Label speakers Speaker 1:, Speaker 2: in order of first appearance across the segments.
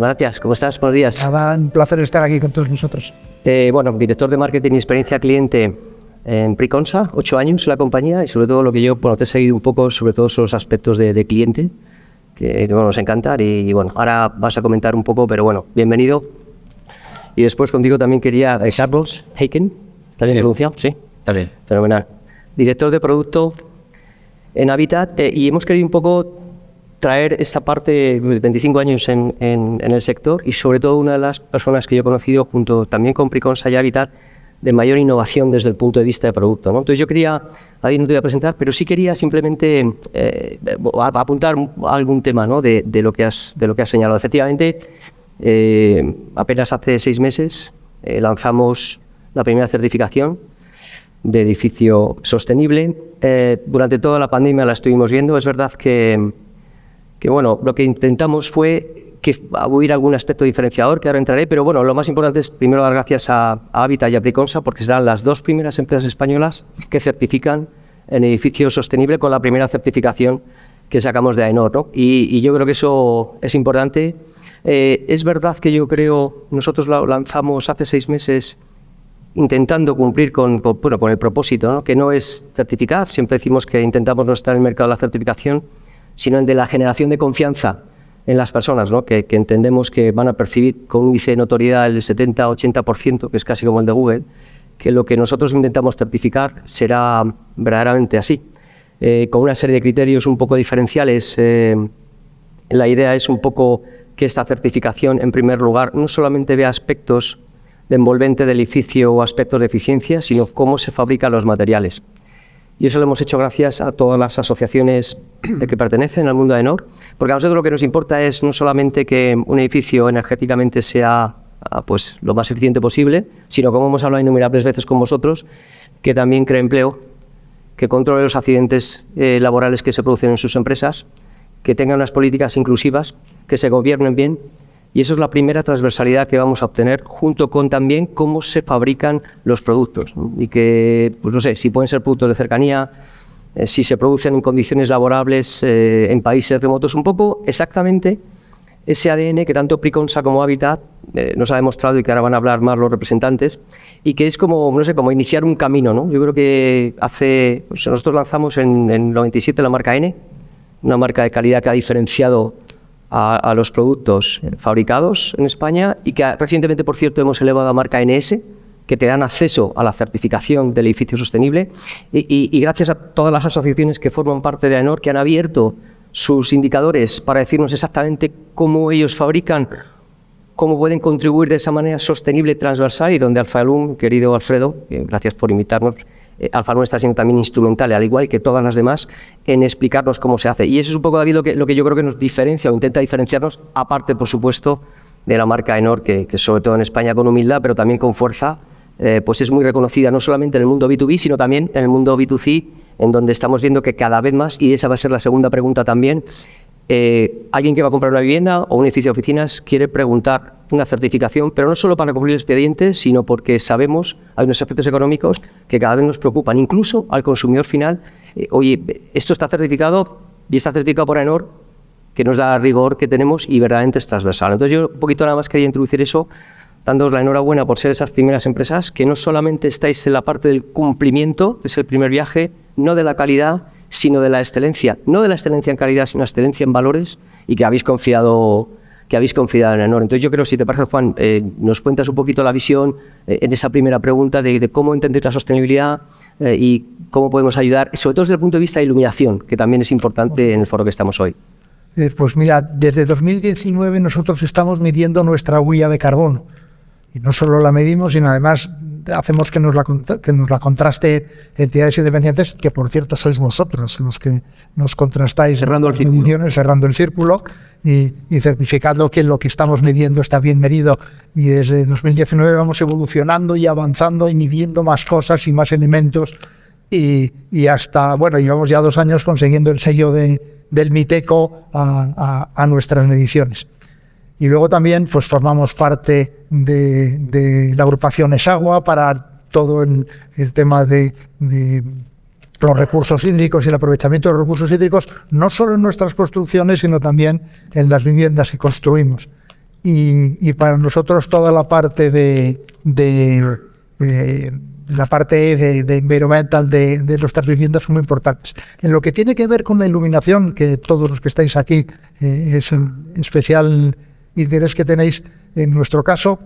Speaker 1: Muchísimas gracias. ¿Cómo estás? Buenos días.
Speaker 2: Nada, un placer estar aquí con todos nosotros.
Speaker 1: Bueno, director de marketing y experiencia cliente en Preconsa, 8 años en la compañía, y sobre todo lo que yo te he seguido un poco, sobre todo esos aspectos de cliente, que bueno, nos encantan. Y bueno, ahora vas a comentar un poco, pero bueno, bienvenido. Y después contigo también quería Carlos Heiken. ¿Está bien pronunciado? Sí.
Speaker 3: Está bien.
Speaker 1: Fenomenal. Director de producto en Habitat, y hemos querido un poco traer esta parte, 25 años en el sector, y sobre todo una de las personas que yo he conocido junto también con Preconsa y Habitat de mayor innovación desde el punto de vista de producto, ¿no? Entonces yo quería, ahí no te voy a presentar, pero sí quería simplemente apuntar algún tema, ¿no? de lo que has señalado. Efectivamente, apenas hace 6 meses lanzamos la primera certificación de edificio sostenible. Durante toda la pandemia la estuvimos viendo. Es verdad que bueno, lo que intentamos fue huir algún aspecto diferenciador, que ahora entraré, pero bueno, lo más importante es primero dar gracias a Habitat y a Preconsa, porque serán las 2 primeras empresas españolas que certifican en edificio sostenible con la primera certificación que sacamos de AENOR, ¿no? Y yo creo que eso es importante. Es verdad que nosotros lo lanzamos hace 6 meses intentando cumplir con el propósito, ¿no? Que no es certificar, siempre decimos que intentamos no estar en el mercado de la certificación, sino el de la generación de confianza en las personas, ¿no? que entendemos que van a percibir con un índice de notoriedad del 70-80%, que es casi como el de Google, que lo que nosotros intentamos certificar será verdaderamente así. Con una serie de criterios un poco diferenciales, la idea es un poco que esta certificación, en primer lugar, no solamente vea aspectos de envolvente del edificio o aspectos de eficiencia, sino cómo se fabrican los materiales. Y eso lo hemos hecho gracias a todas las asociaciones que pertenecen al mundo de AENOR, porque a nosotros lo que nos importa es no solamente que un edificio energéticamente sea pues lo más eficiente posible, sino, como hemos hablado innumerables veces con vosotros, que también cree empleo, que controle los accidentes laborales que se producen en sus empresas, que tenga unas políticas inclusivas, que se gobiernen bien. Y eso es la primera transversalidad que vamos a obtener, junto con también cómo se fabrican los productos, ¿no? Y que, pues no sé, si pueden ser productos de cercanía, si se producen en condiciones laborables en países remotos, un poco exactamente ese ADN que tanto Preconsa como Habitat nos ha demostrado, y que ahora van a hablar más los representantes, y que es como, no sé, como iniciar un camino, ¿no? Yo creo que nosotros lanzamos en el 97 la marca N, una marca de calidad que ha diferenciado a los productos fabricados en España, y que recientemente, por cierto, hemos elevado a marca NS, que te dan acceso a la certificación del edificio sostenible, y gracias a todas las asociaciones que forman parte de AENOR, que han abierto sus indicadores para decirnos exactamente cómo ellos fabrican, cómo pueden contribuir de esa manera sostenible y transversal, y donde Alfalum, querido Alfredo, gracias por invitarnos, Alfalum está siendo también instrumental, al igual que todas las demás, en explicarnos cómo se hace. Y eso es un poco, David, lo que yo creo que nos diferencia o intenta diferenciarnos, aparte, por supuesto, de la marca AENOR, que sobre todo en España con humildad, pero también con fuerza, pues es muy reconocida no solamente en el mundo B2B, sino también en el mundo B2C, en donde estamos viendo que cada vez más, y esa va a ser la segunda pregunta también, alguien que va a comprar una vivienda o un edificio de oficinas quiere preguntar una certificación, pero no solo para cumplir el expediente, sino porque sabemos, hay unos efectos económicos que cada vez nos preocupan, incluso al consumidor final. Oye, esto está certificado y está certificado por AENOR, que nos da rigor que tenemos y verdaderamente es transversal. Entonces yo un poquito nada más quería introducir eso, dándoos la enhorabuena por ser esas primeras empresas, que no solamente estáis en la parte del cumplimiento, que es el primer viaje, no de la calidad, sino de la excelencia. No de la excelencia en calidad, sino la excelencia en valores, y que habéis confiado en AENOR. Entonces yo creo, si te parece, Juan, nos cuentas un poquito la visión en esa primera pregunta de cómo entender la sostenibilidad y cómo podemos ayudar, sobre todo desde el punto de vista de iluminación, que también es importante en el foro que estamos hoy.
Speaker 2: Pues mira, desde 2019 nosotros estamos midiendo nuestra huella de carbono. Y no solo la medimos, sino además hacemos que nos la contraste entidades independientes, que por cierto sois vosotros los que nos contrastáis
Speaker 1: cerrando
Speaker 2: el círculo y certificando que lo que estamos midiendo está bien medido. Y desde 2019 vamos evolucionando y avanzando y midiendo más cosas y más elementos, y hasta, bueno, llevamos ya 2 años consiguiendo el sello del MITECO a nuestras mediciones. Y luego también pues formamos parte de la agrupación ESAGUA para todo el tema de los recursos hídricos y el aprovechamiento de los recursos hídricos, no solo en nuestras construcciones, sino también en las viviendas que construimos. y para nosotros toda la parte de environmental de nuestras viviendas son muy importantes. En lo que tiene que ver con la iluminación, que todos los que estáis aquí es un especial interés que tenéis, en nuestro caso,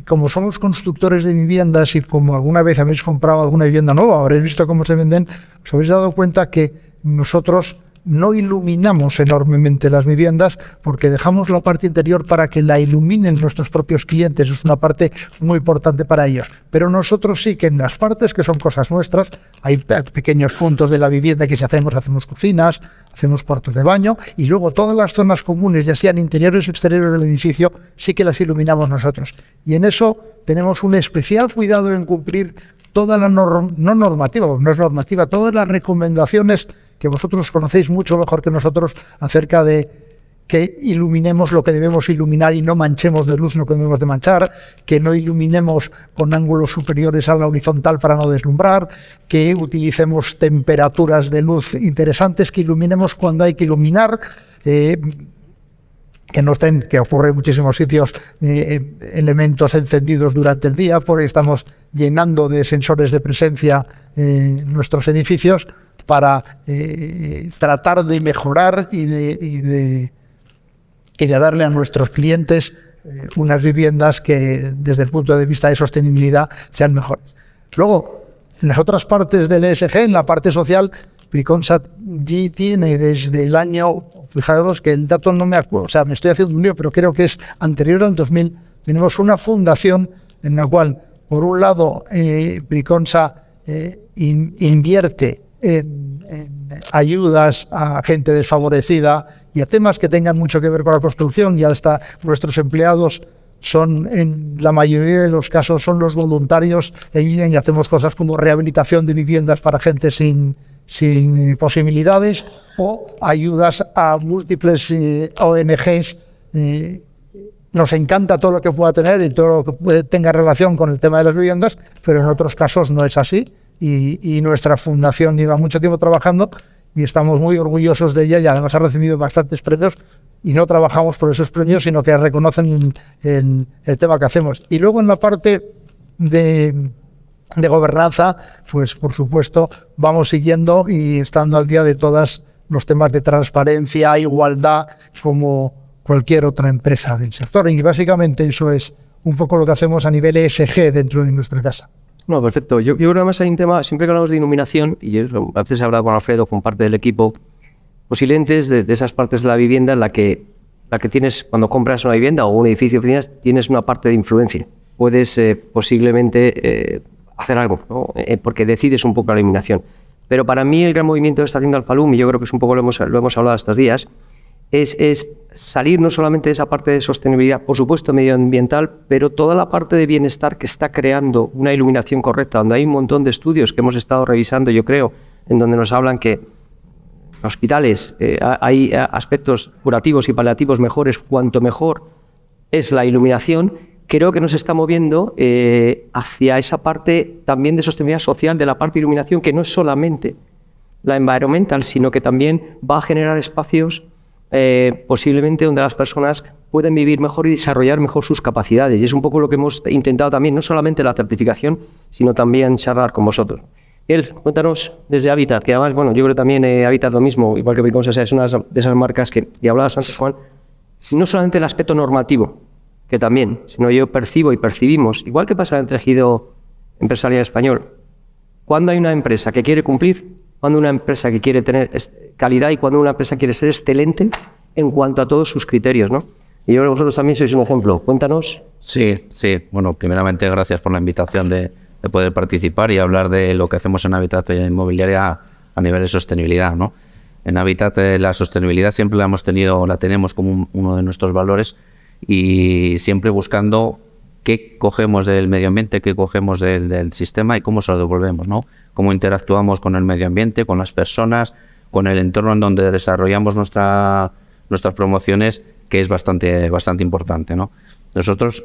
Speaker 2: como somos constructores de viviendas y como alguna vez habéis comprado alguna vivienda nueva, habréis visto cómo se venden, os habéis dado cuenta que nosotros no iluminamos enormemente las viviendas porque dejamos la parte interior para que la iluminen nuestros propios clientes. Es una parte muy importante para ellos. Pero nosotros sí que en las partes que son cosas nuestras, hay pequeños puntos de la vivienda que si hacemos cocinas, hacemos cuartos de baño y luego todas las zonas comunes, ya sean interiores o exteriores del edificio, sí que las iluminamos nosotros. Y en eso tenemos un especial cuidado en cumplir toda la todas las recomendaciones que vosotros conocéis mucho mejor que nosotros acerca de que iluminemos lo que debemos iluminar y no manchemos de luz lo que debemos de manchar, que no iluminemos con ángulos superiores a la horizontal para no deslumbrar, que utilicemos temperaturas de luz interesantes, que iluminemos cuando hay que iluminar, que no estén, que ocurre en muchísimos sitios, elementos encendidos durante el día, porque estamos llenando de sensores de presencia nuestros edificios para tratar de mejorar y de darle a nuestros clientes unas viviendas que desde el punto de vista de sostenibilidad sean mejores. Luego, en las otras partes del ESG, en la parte social, Priconsa tiene desde el año, fijaros que el dato no me acuerdo, o sea, me estoy haciendo un lío, pero creo que es anterior al 2000, tenemos una fundación en la cual, por un lado, Priconsa invierte en ayudas a gente desfavorecida y a temas que tengan mucho que ver con la construcción, y hasta nuestros empleados son, en la mayoría de los casos, son los voluntarios y hacemos cosas como rehabilitación de viviendas para gente sin posibilidades o ayudas a múltiples ONGs. Nos encanta todo lo que pueda tener y todo lo que tenga relación con el tema de las viviendas, pero en otros casos no es así. Y nuestra fundación lleva mucho tiempo trabajando y estamos muy orgullosos de ella, y además ha recibido bastantes premios, y no trabajamos por esos premios, sino que reconocen el tema que hacemos. Y luego en la parte de gobernanza, pues por supuesto vamos siguiendo y estando al día de todos los temas de transparencia, igualdad, como cualquier otra empresa del sector. Y básicamente eso es un poco lo que hacemos a nivel ESG dentro de nuestra casa.
Speaker 1: No, perfecto. Yo creo que además hay un tema, siempre que hablamos de iluminación, y yo a veces he hablado con Alfredo, con parte del equipo, posiblemente es de esas partes de la vivienda en la que tienes, cuando compras una vivienda o un edificio de oficinas, tienes una parte de influencia. Puedes posiblemente hacer algo, ¿no? Porque decides un poco la iluminación. Pero para mí el gran movimiento que está haciendo Alfalum, y yo creo que es un poco lo hemos hablado estos días, es salir no solamente de esa parte de sostenibilidad, por supuesto medioambiental, pero toda la parte de bienestar que está creando una iluminación correcta, donde hay un montón de estudios que hemos estado revisando, yo creo, en donde nos hablan que en hospitales hay aspectos curativos y paliativos mejores, cuanto mejor es la iluminación. Creo que nos está moviendo hacia esa parte también de sostenibilidad social, de la parte de iluminación, que no es solamente la environmental, sino que también va a generar espacios posiblemente donde las personas pueden vivir mejor y desarrollar mejor sus capacidades. Y es un poco lo que hemos intentado también, no solamente la certificación, sino también charlar con vosotros. Cuéntanos desde Habitat, que además, bueno, yo creo también Habitat lo mismo, igual que Priconsa, es una de esas marcas que, y hablabas antes, Juan, no solamente el aspecto normativo, que también, sino yo percibo y percibimos, igual que pasa en el tejido empresarial español, cuando hay una empresa que quiere cumplir, cuando una empresa que quiere tener calidad y cuando una empresa quiere ser excelente en cuanto a todos sus criterios, ¿no? Y yo creo que vosotros también sois un ejemplo. Cuéntanos.
Speaker 3: Sí. Bueno, primeramente gracias por la invitación de poder participar y hablar de lo que hacemos en Habitat Inmobiliaria a nivel de sostenibilidad, ¿no? En Habitat la sostenibilidad siempre la tenemos como uno de nuestros valores, y siempre buscando qué cogemos del medio ambiente, qué cogemos del sistema y cómo se lo devolvemos, ¿no? Cómo interactuamos con el medio ambiente, con las personas, con el entorno en donde desarrollamos nuestras promociones, que es bastante importante, ¿no? Nosotros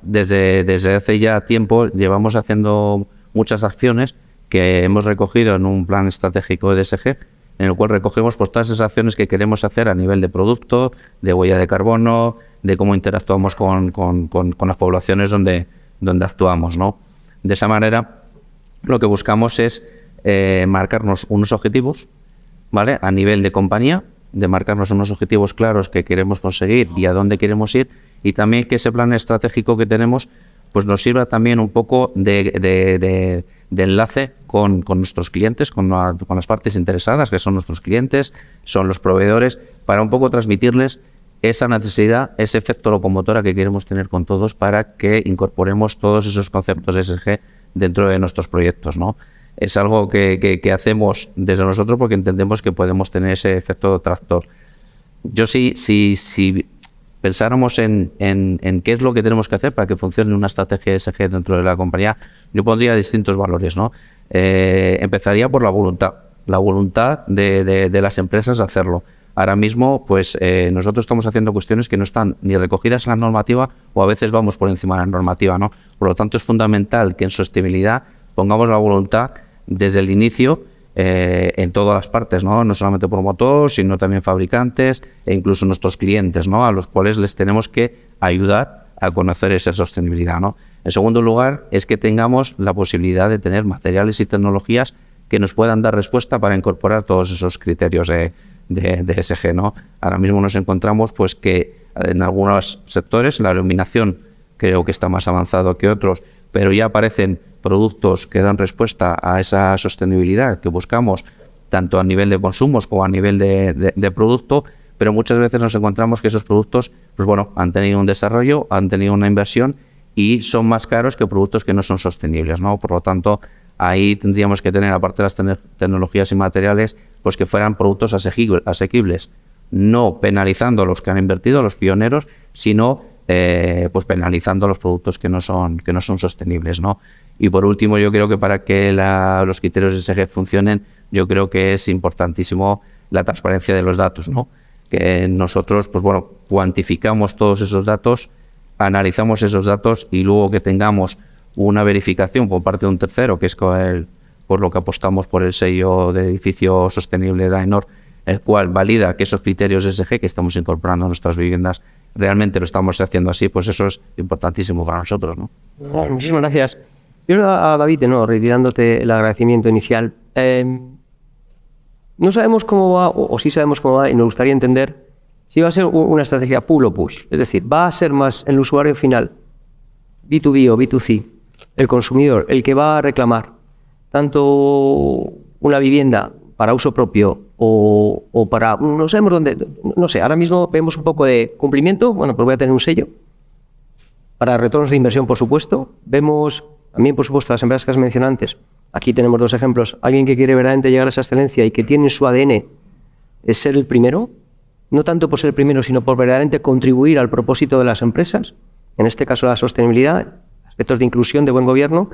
Speaker 3: desde hace ya tiempo llevamos haciendo muchas acciones que hemos recogido en un plan estratégico de ESG, en el cual recogemos pues todas esas acciones que queremos hacer a nivel de producto, de huella de carbono, de cómo interactuamos con las poblaciones donde actuamos, ¿no? De esa manera, lo que buscamos es marcarnos unos objetivos, ¿vale? A nivel de compañía, de marcarnos unos objetivos claros que queremos conseguir y a dónde queremos ir, y también que ese plan estratégico que tenemos pues nos sirva también un poco de enlace con nuestros clientes, con las partes interesadas, que son nuestros clientes, son los proveedores, para un poco transmitirles esa necesidad, ese efecto locomotora que queremos tener con todos para que incorporemos todos esos conceptos de ESG dentro de nuestros proyectos, ¿no? Es algo que hacemos desde nosotros porque entendemos que podemos tener ese efecto tractor. Yo si pensáramos en qué es lo que tenemos que hacer para que funcione una estrategia ESG dentro de la compañía, yo pondría distintos valores, ¿no? Empezaría por la voluntad de las empresas de hacerlo. Ahora mismo, pues nosotros estamos haciendo cuestiones que no están ni recogidas en la normativa o a veces vamos por encima de la normativa, ¿no? Por lo tanto, es fundamental que en sostenibilidad pongamos la voluntad desde el inicio en todas las partes, ¿no? No solamente promotor, sino también fabricantes e incluso nuestros clientes, ¿no? A los cuales les tenemos que ayudar a conocer esa sostenibilidad, ¿no? En segundo lugar, es que tengamos la posibilidad de tener materiales y tecnologías que nos puedan dar respuesta para incorporar todos esos criterios de ESG, ¿no? Ahora mismo nos encontramos pues que en algunos sectores la iluminación creo que está más avanzado que otros, pero ya aparecen productos que dan respuesta a esa sostenibilidad que buscamos, tanto a nivel de consumos como a nivel de producto, pero muchas veces nos encontramos que esos productos, pues bueno, han tenido un desarrollo, han tenido una inversión y son más caros que productos que no son sostenibles, ¿no? Por lo tanto, ahí tendríamos que tener, aparte de las tecnologías y materiales, pues que fueran productos asequibles, no penalizando a los que han invertido, a los pioneros, sino pues penalizando los productos que no son sostenibles, ¿no? Y por último, yo creo que para que los criterios de ESG funcionen, yo creo que es importantísimo la transparencia de los datos, ¿no? Que nosotros, pues bueno, cuantificamos todos esos datos, analizamos esos datos y luego que tengamos una verificación por parte de un tercero, que es por lo que apostamos por el sello de edificio sostenible de AENOR, el cual valida que esos criterios ESG que estamos incorporando a nuestras viviendas realmente lo estamos haciendo así, pues eso es importantísimo para nosotros, ¿no?
Speaker 1: Muchísimas gracias. Yo a David, ¿no? Reiterándote el agradecimiento inicial. No sabemos cómo va, o sí sabemos cómo va, y nos gustaría entender si va a ser una estrategia pull o push. Es decir, va a ser más el usuario final, B2B o B2C, el consumidor, el que va a reclamar tanto una vivienda para uso propio o para, no sabemos dónde, no sé, ahora mismo vemos un poco de cumplimiento, bueno, pues voy a tener un sello, para retornos de inversión, por supuesto, vemos también, por supuesto, las empresas que has mencionado antes, aquí tenemos dos ejemplos, alguien que quiere verdaderamente llegar a esa excelencia y que tiene en su ADN es ser el primero, no tanto por ser el primero, sino por verdaderamente contribuir al propósito de las empresas, en este caso la sostenibilidad, aspectos de inclusión, de buen gobierno.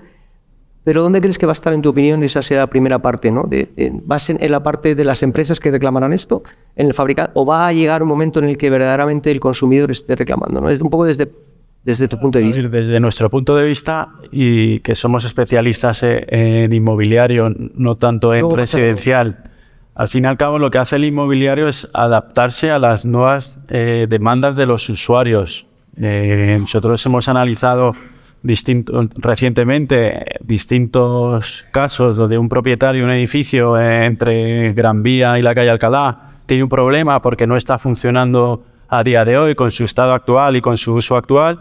Speaker 1: Pero ¿dónde crees que va a estar, en tu opinión, esa será la primera parte, ¿no? ¿Va a ser en la parte de las empresas que reclamarán esto, en el fabricante, o va a llegar un momento en el que verdaderamente el consumidor esté reclamando, ¿no? Es un poco desde tu punto de vista.
Speaker 4: Desde nuestro punto de vista, y que somos especialistas en inmobiliario, no tanto en residencial, al fin y al cabo lo que hace el inmobiliario es adaptarse a las nuevas demandas de los usuarios. Nosotros hemos analizado recientemente distintos casos donde un propietario de un edificio entre Gran Vía y la calle Alcalá tiene un problema porque no está funcionando a día de hoy con su estado actual y con su uso actual.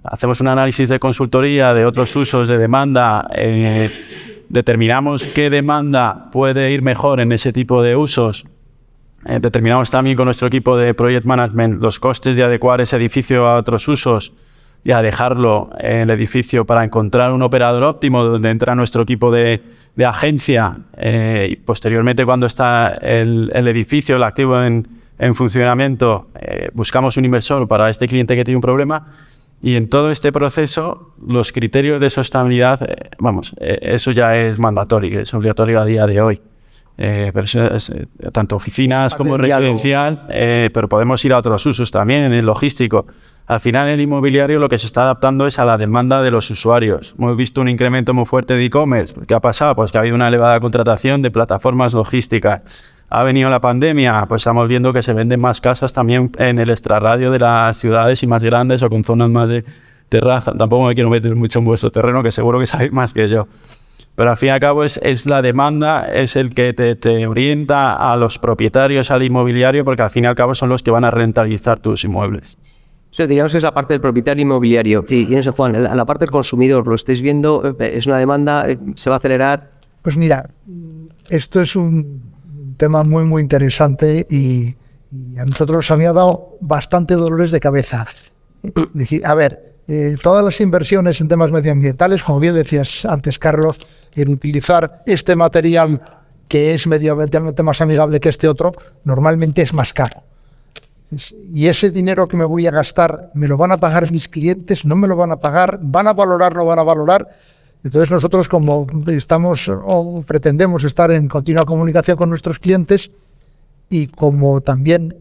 Speaker 4: Hacemos un análisis de consultoría de otros usos de demanda, determinamos qué demanda puede ir mejor en ese tipo de usos. Determinamos también con nuestro equipo de Project Management los costes de adecuar ese edificio a otros usos y a dejarlo en el edificio para encontrar un operador óptimo donde entra nuestro equipo de agencia y posteriormente cuando está el edificio, el activo en funcionamiento, buscamos un inversor para este cliente que tiene un problema y en todo este proceso los criterios de sostenibilidad, eso ya es mandatorio, es obligatorio a día de hoy. Pero eso es, tanto oficinas como residencial, pero podemos ir a otros usos también, en el logístico. Al final, el inmobiliario lo que se está adaptando es a la demanda de los usuarios. Hemos visto un incremento muy fuerte de e-commerce. ¿Qué ha pasado? Pues que ha habido una elevada contratación de plataformas logísticas. ha venido la pandemia, pues estamos viendo que se venden más casas también en el extrarradio de las ciudades y más grandes o con zonas más de terraza. Tampoco me quiero meter mucho en vuestro terreno, que seguro que sabéis más que yo. Pero al fin y al cabo es la demanda, es el que te orienta a los propietarios, al inmobiliario, porque al fin y al cabo son los que van a rentabilizar tus inmuebles.
Speaker 1: O sea, digamos que es la parte del propietario inmobiliario. Y en eso, Juan, la parte del consumidor, lo estáis viendo, es una demanda, se va a acelerar.
Speaker 2: Pues mira, esto es un tema muy, muy interesante y a nosotros nos había dado bastante dolores de cabeza. Decir, a ver, todas las inversiones en temas medioambientales, como bien decías antes, Carlos, en utilizar este material que es medioambientalmente más amigable que este otro, normalmente es más caro. Y ese dinero que me voy a gastar, ¿me lo van a pagar mis clientes? ¿No me lo van a pagar? ¿Van a valorar? ¿No van a valorar? Entonces nosotros, como estamos o pretendemos estar en continua comunicación con nuestros clientes y como también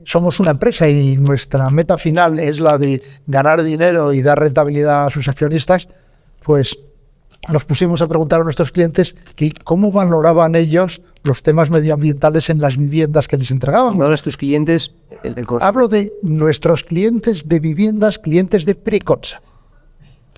Speaker 2: somos una empresa y nuestra meta final es la de ganar dinero y dar rentabilidad a sus accionistas, pues nos pusimos a preguntar a nuestros clientes que cómo valoraban ellos los temas medioambientales en las viviendas que les entregábamos.
Speaker 1: Ahora tus clientes...
Speaker 2: Hablo de nuestros clientes de viviendas, clientes de pre-consa,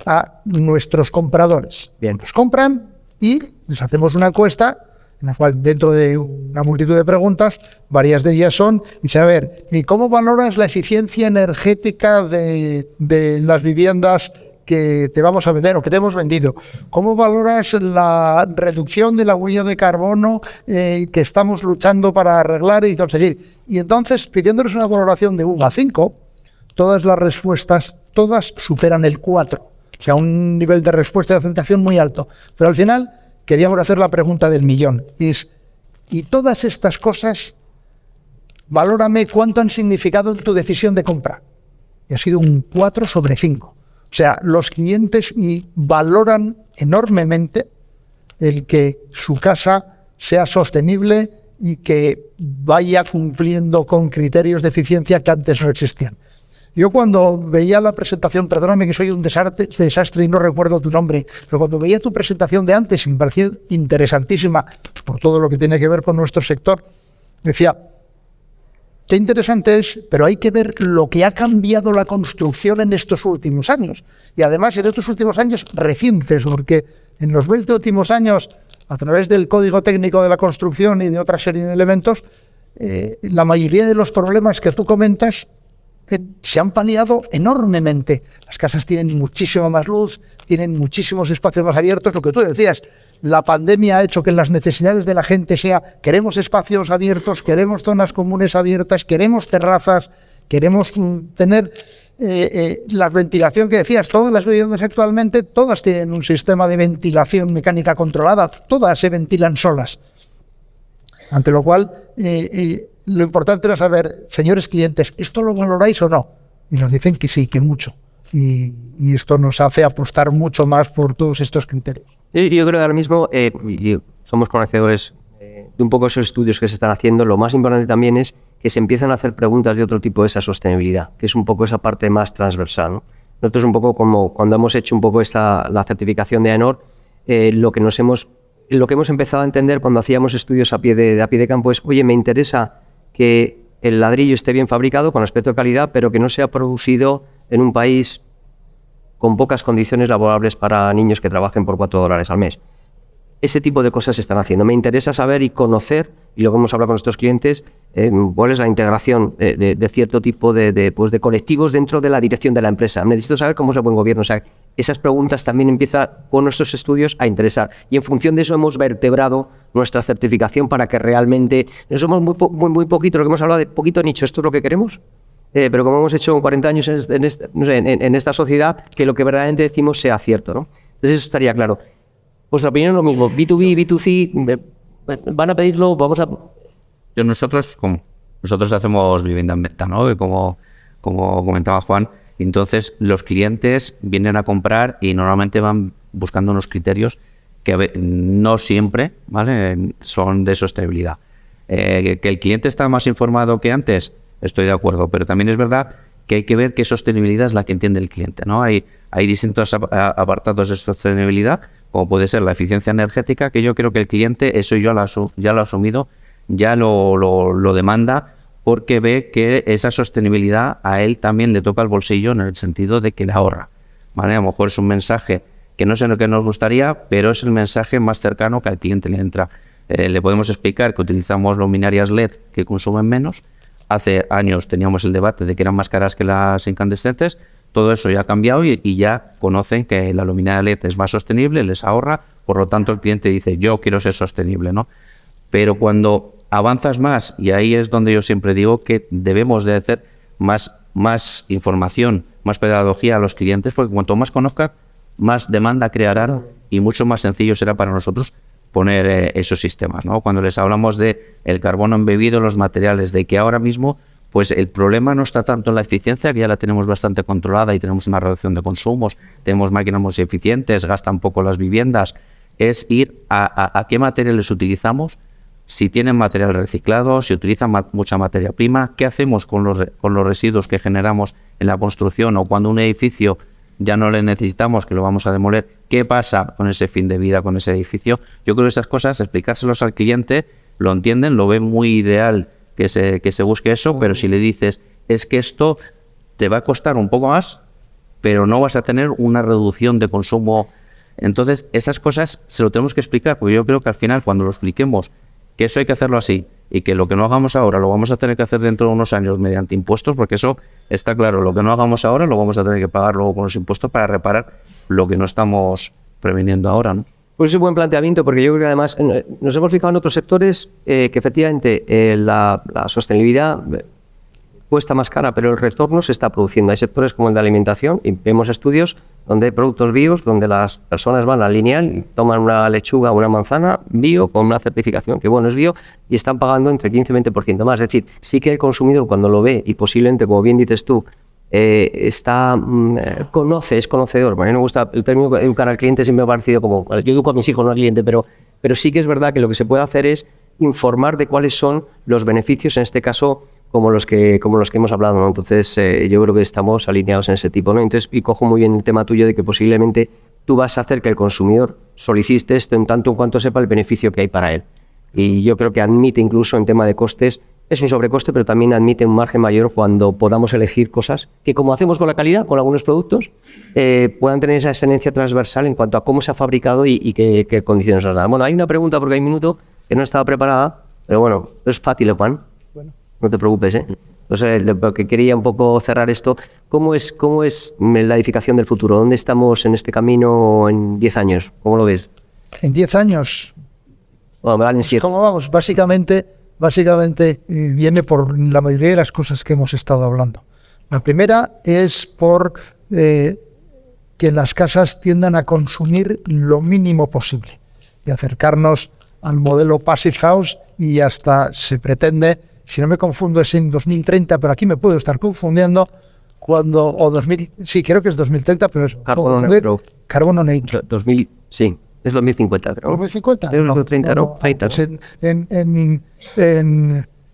Speaker 2: a nuestros compradores.
Speaker 1: Bien.
Speaker 2: Nos compran y les hacemos una encuesta en la cual, dentro de una multitud de preguntas, varias de ellas son, dice, a ver, ¿y cómo valoras la eficiencia energética de las viviendas que te vamos a vender o que te hemos vendido? ¿Cómo valoras la reducción de la huella de carbono que estamos luchando para arreglar y conseguir? Y entonces, pidiéndoles una valoración de 1 a 5, todas las respuestas, todas superan el 4. O sea, un nivel de respuesta y de aceptación muy alto. Pero al final queríamos hacer la pregunta del millón. Y todas estas cosas, valórame cuánto han significado en tu decisión de compra. Y ha sido un 4 sobre 5. O sea, los clientes valoran enormemente el que su casa sea sostenible y que vaya cumpliendo con criterios de eficiencia que antes no existían. Yo cuando veía la presentación, perdóname que soy un desastre y no recuerdo tu nombre, pero cuando veía tu presentación de antes, y me pareció interesantísima por todo lo que tiene que ver con nuestro sector, decía, qué interesante es, pero hay que ver lo que ha cambiado la construcción en estos últimos años. Y además en estos últimos años recientes, porque en los 20 últimos años, a través del Código Técnico de la Construcción y de otra serie de elementos, la mayoría de los problemas que tú comentas se han paliado enormemente. Las casas tienen muchísima más luz, tienen muchísimos espacios más abiertos. Lo que tú decías, la pandemia ha hecho que las necesidades de la gente sea, queremos espacios abiertos, queremos zonas comunes abiertas, queremos terrazas, queremos tener la ventilación que decías. Todas las viviendas actualmente, todas tienen un sistema de ventilación mecánica controlada, todas se ventilan solas. Ante lo cual, lo importante era saber, señores clientes, ¿esto lo valoráis o no? Y nos dicen que sí, que mucho. Y esto nos hace apostar mucho más por todos estos criterios.
Speaker 1: Yo creo que ahora mismo somos conocedores de un poco esos estudios que se están haciendo. Lo más importante también es que se empiezan a hacer preguntas de otro tipo de esa sostenibilidad, que es un poco esa parte más transversal, ¿no? Nosotros un poco como cuando hemos hecho un poco la certificación de AENOR, lo que hemos empezado a entender cuando hacíamos estudios a pie de campo es, oye, me interesa que el ladrillo esté bien fabricado con aspecto de calidad, pero que no sea producido en un país con pocas condiciones laborables para niños que trabajen por $4 al mes. Ese tipo de cosas se están haciendo. Me interesa saber y conocer, y lo que hemos hablado con nuestros clientes, cuál es la integración de cierto tipo de colectivos dentro de la dirección de la empresa. Necesito saber cómo es el buen gobierno. O sea, esas preguntas también empiezan con nuestros estudios a interesar. Y en función de eso hemos vertebrado nuestra certificación para que realmente... No somos muy poquito, lo que hemos hablado de poquito nicho, ¿esto es lo que queremos? Pero como hemos hecho 40 años en esta sociedad, que lo que verdaderamente decimos sea cierto, ¿no? Entonces eso estaría claro. Vuestra opinión es lo mismo, B2B, B2C, van a pedirlo, vamos a...
Speaker 3: Nosotros hacemos vivienda en venta, ¿no? Y como comentaba Juan, entonces los clientes vienen a comprar y normalmente van buscando unos criterios que no siempre, ¿vale?, son de sostenibilidad. Que el cliente está más informado que antes, estoy de acuerdo, pero también es verdad que hay que ver qué sostenibilidad es la que entiende el cliente, ¿no? Hay distintos apartados de sostenibilidad, como puede ser la eficiencia energética, que yo creo que el cliente, eso ya lo ha asumido ya lo demanda, porque ve que esa sostenibilidad a él también le toca el bolsillo, en el sentido de que le ahorra, ¿vale? A lo mejor es un mensaje que no sé lo que nos gustaría, pero es el mensaje más cercano que al cliente le entra. Le podemos explicar que utilizamos luminarias LED que consumen menos. Hace años teníamos el debate de que eran más caras que las incandescentes. Todo eso ya ha cambiado y ya conocen que la luminaria LED es más sostenible, les ahorra, por lo tanto el cliente dice, yo quiero ser sostenible, ¿no? Pero cuando avanzas más, y ahí es donde yo siempre digo que debemos de hacer más información, más pedagogía a los clientes, porque cuanto más conozcan, más demanda crearán y mucho más sencillo será para nosotros poner esos sistemas, ¿no? Cuando les hablamos de el carbono embebido en los materiales, de que ahora mismo pues el problema no está tanto en la eficiencia, que ya la tenemos bastante controlada y tenemos una reducción de consumos, tenemos máquinas muy eficientes, gastan poco las viviendas, es ir a qué materiales utilizamos, si tienen material reciclado, si utilizan mucha materia prima, qué hacemos con los residuos que generamos en la construcción, o cuando un edificio ya no le necesitamos, que lo vamos a demoler, qué pasa con ese fin de vida, con ese edificio. Yo creo que esas cosas, explicárselos al cliente, lo entienden, lo ven muy ideal que se busque eso, pero si le dices, es que esto te va a costar un poco más, pero no vas a tener una reducción de consumo. Entonces, esas cosas se lo tenemos que explicar, porque yo creo que al final, cuando lo expliquemos, que eso hay que hacerlo así, y que lo que no hagamos ahora lo vamos a tener que hacer dentro de unos años mediante impuestos, porque eso está claro, lo que no hagamos ahora lo vamos a tener que pagar luego con los impuestos para reparar lo que no estamos previniendo ahora, ¿no?
Speaker 1: Pues es un buen planteamiento, porque yo creo que además nos hemos fijado en otros sectores que efectivamente la sostenibilidad cuesta más cara, pero el retorno se está produciendo. Hay sectores como el de alimentación, y vemos estudios donde hay productos bios, donde las personas van al lineal y toman una lechuga o una manzana bio con una certificación que bueno es bio y están pagando entre 15 y 20% más. Es decir, sí que el consumidor cuando lo ve y posiblemente, como bien dices tú, es conocedor. Bueno, a mí me gusta el término educar al cliente, siempre me ha parecido como, yo educo a mis hijos, no al cliente, pero sí que es verdad que lo que se puede hacer es informar de cuáles son los beneficios, en este caso, como los que hemos hablado, ¿no? Entonces, yo creo que estamos alineados en ese tipo, ¿no? Entonces, y cojo muy bien el tema tuyo de que posiblemente tú vas a hacer que el consumidor solicite esto en tanto en cuanto sepa el beneficio que hay para él. Y yo creo que admite incluso en tema de costes, es un sobrecoste, pero también admite un margen mayor cuando podamos elegir cosas que, como hacemos con la calidad, con algunos productos, puedan tener esa excelencia transversal en cuanto a cómo se ha fabricado y qué condiciones nos dan. Bueno, hay una pregunta porque hay un minuto que no estaba preparada, pero bueno, es fácil, Juan. Bueno. No te preocupes, ¿eh? Entonces, lo que quería un poco cerrar esto, ¿cómo es la edificación del futuro? ¿Dónde estamos en este camino en 10 años? ¿Cómo lo ves?
Speaker 2: En 10 años.
Speaker 1: Bueno, me valen 7.
Speaker 2: ¿Cómo vamos? Básicamente viene por la mayoría de las cosas que hemos estado hablando. La primera es por que las casas tiendan a consumir lo mínimo posible y acercarnos al modelo Passive House, y hasta se pretende, si no me confundo es en 2030, pero aquí me puedo estar confundiendo, sí, creo que es 2030, pero es
Speaker 1: Carbono neutro.
Speaker 2: Carbono neutro.
Speaker 1: 2000, sí. Es 2050, creo.
Speaker 2: 2050.
Speaker 1: Es 2030, ¿no? Ahí está.
Speaker 2: En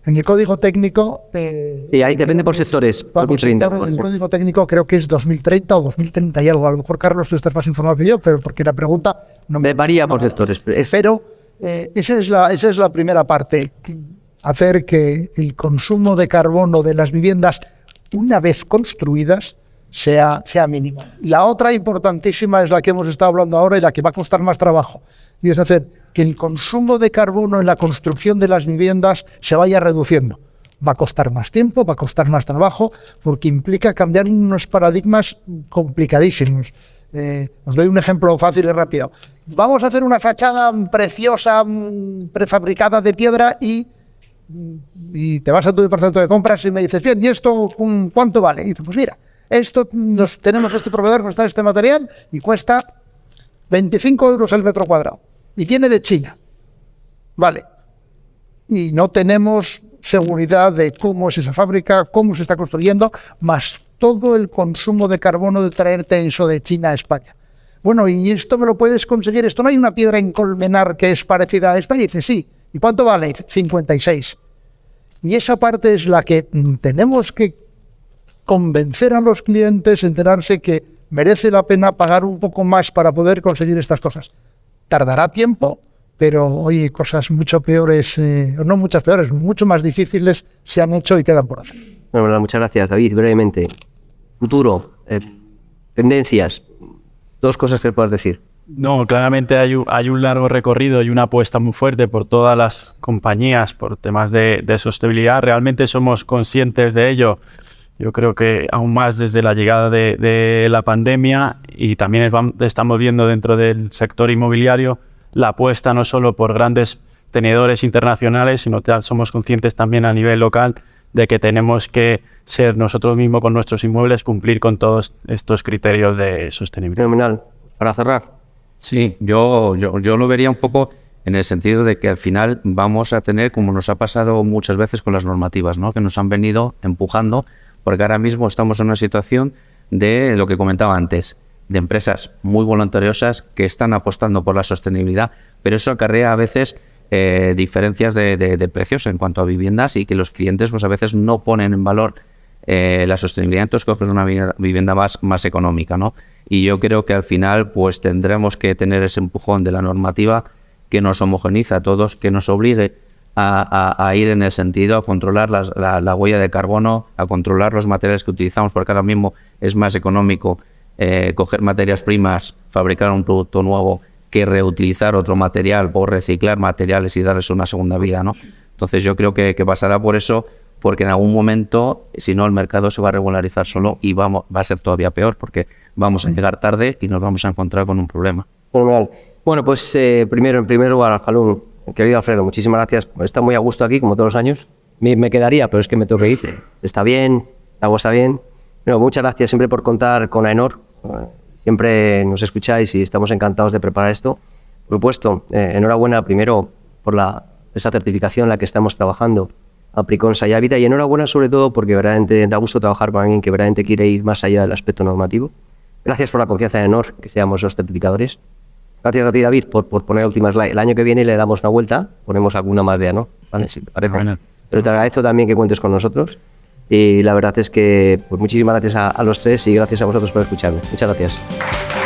Speaker 2: el código técnico...
Speaker 1: sí, ahí depende por sectores. 2030.
Speaker 2: En el código técnico creo que es 2030 o 2030 y algo. A lo mejor, Carlos, tú estás más informado que yo, pero porque la pregunta... no me
Speaker 1: varía por sectores.
Speaker 2: Pero esa es la primera parte. Hacer que el consumo de carbono de las viviendas, una vez construidas, sea mínimo. La otra importantísima es la que hemos estado hablando ahora y la que va a costar más trabajo, y es hacer que el consumo de carbono en la construcción de las viviendas se vaya reduciendo. Va a costar más tiempo, va a costar más trabajo, porque implica cambiar unos paradigmas complicadísimos. Os doy un ejemplo fácil y rápido. Vamos a hacer una fachada preciosa, prefabricada de piedra, y te vas a tu departamento de compras y me dices, bien, ¿y esto cuánto vale? Y dices, pues mira, tenemos este proveedor con este material y cuesta 25 euros el metro cuadrado. Y viene de China. Vale. Y no tenemos seguridad de cómo es esa fábrica, cómo se está construyendo, más todo el consumo de carbono de traerte eso de China a España. Bueno, ¿y esto me lo puedes conseguir? ¿Esto no hay una piedra en Colmenar que es parecida a esta? Y dice, sí. ¿Y cuánto vale? 56. Y esa parte es la que tenemos que convencer a los clientes, enterarse que merece la pena pagar un poco más para poder conseguir estas cosas. Tardará tiempo, pero oye, cosas mucho peores, no muchas peores, mucho más difíciles se han hecho y quedan por hacer.
Speaker 1: Bueno, muchas gracias, David. Brevemente, futuro, tendencias, 2 cosas que puedas decir.
Speaker 4: No, claramente hay un largo recorrido y una apuesta muy fuerte por todas las compañías por temas de sostenibilidad. Realmente somos conscientes de ello. Yo creo que aún más desde la llegada de la pandemia, y también estamos viendo dentro del sector inmobiliario la apuesta no solo por grandes tenedores internacionales, sino que somos conscientes también a nivel local de que tenemos que ser nosotros mismos con nuestros inmuebles, cumplir con todos estos criterios de sostenibilidad.
Speaker 1: Fenomenal. Para cerrar.
Speaker 3: Sí, yo lo vería un poco en el sentido de que al final vamos a tener, como nos ha pasado muchas veces con las normativas, ¿no?, que nos han venido empujando, porque ahora mismo estamos en una situación de lo que comentaba antes, de empresas muy voluntariosas que están apostando por la sostenibilidad, pero eso acarrea a veces diferencias de precios en cuanto a viviendas, y que los clientes pues a veces no ponen en valor la sostenibilidad, entonces coges una vivienda más económica, ¿no? Y yo creo que al final pues tendremos que tener ese empujón de la normativa que nos homogeniza a todos, que nos obligue a ir en el sentido a controlar la huella de carbono, a controlar los materiales que utilizamos, porque ahora mismo es más económico coger materias primas, fabricar un producto nuevo, que reutilizar otro material o reciclar materiales y darles una segunda vida, ¿no? Entonces yo creo que pasará por eso, porque en algún momento, si no, el mercado se va a regularizar solo y va a ser todavía peor, porque vamos a llegar tarde y nos vamos a encontrar con un problema.
Speaker 1: Fenomenal. Bueno, pues en primer lugar, Alfalún, querido Alfredo, muchísimas gracias. Está muy a gusto aquí, como todos los años. Me quedaría, pero es que me tengo que ir. Está bien, el agua está bien. Bueno, muchas gracias siempre por contar con AENOR. Siempre nos escucháis y estamos encantados de preparar esto. Por supuesto, enhorabuena primero por esa certificación en la que estamos trabajando, Apriconsa y Habita, y enhorabuena sobre todo porque verdaderamente da gusto trabajar con alguien que verdaderamente quiere ir más allá del aspecto normativo. Gracias por la confianza de AENOR, que seamos los certificadores. Gracias a ti, David, por poner última slide. El año que viene le damos una vuelta, ponemos alguna más de AENOR, ¿vale? Si te parece. Bueno. Pero te agradezco también que cuentes con nosotros, y la verdad es que pues muchísimas gracias a los tres, y gracias a vosotros por escucharme. Muchas gracias.